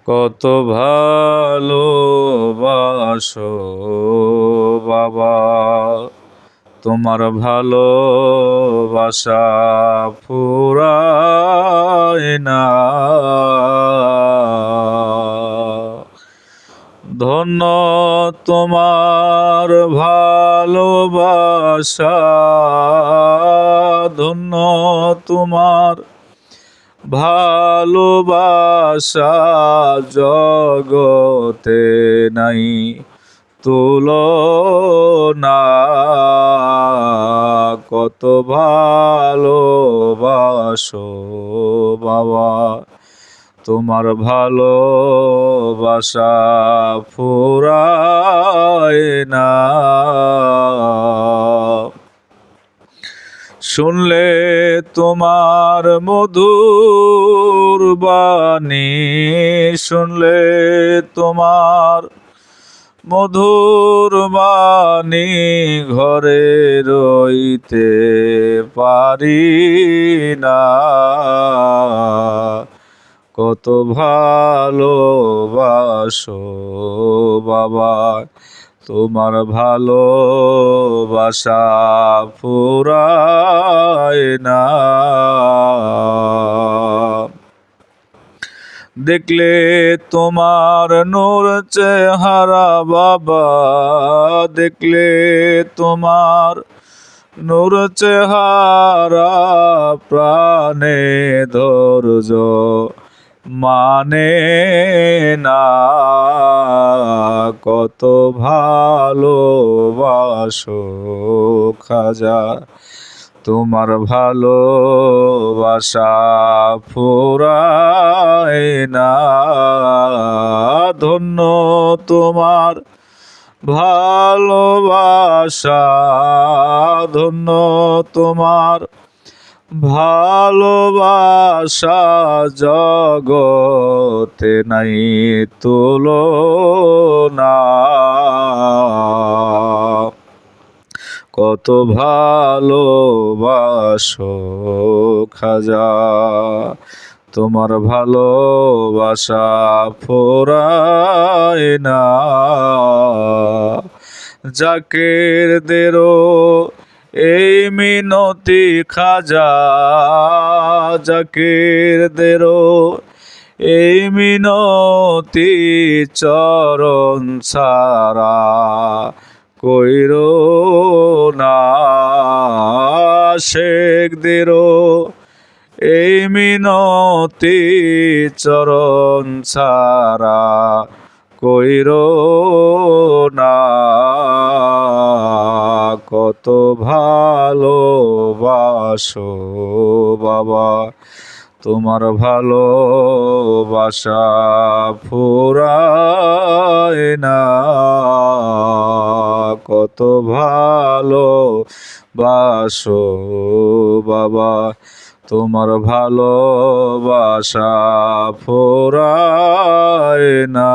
কত ভালোবাসো বাবা, তোমার ভালোবাসা ফুরায় না। ধন্য তোমার ভালোবাসা, ধন্য তোমার ভালোবাসা, জগতে নাই তুলনা। কত ভালোবাসো বাবা, তোমার ভালোবাসা ফুরায় না। শুনলে তোমার মধুর বাণী, শুনলে তোমার মধুর বাণী, ঘরে রইতে পারি না। কত ভালোবাসো বাবা, তোমার ভালোবাসা ফুরায় না। দেখলে তোমার নূর চেহারা বাবা, দেখলে তোমার নূর চেহারা, প্রাণে ধৈর্য মানে না। কত ভালোবাসো খাজা, তোমার ভালোবাসা ফুরায় না। ধন্য তোমার ভালোবাসা, ধন্য তোমার ভালোবাসা, জগতে নাই তুলনা। কত ভালোবাসো খাজা, তোমার ভালোবাসা ফুরায় না। জাকিরদেরও এই মিনতি খাজা, জাকিরদেরও এই মিনতি, চরণ ছাড়া কইরো না। শেখদেরও এই মিনতি, চরণ ছাড়া কইরো না। কত ভালোবাসো বাবা, তোমার ভালোবাসা ফুরায় না। কত ভালোবাসো বাবা, তোমার ভালোবাসা ফুরায় না।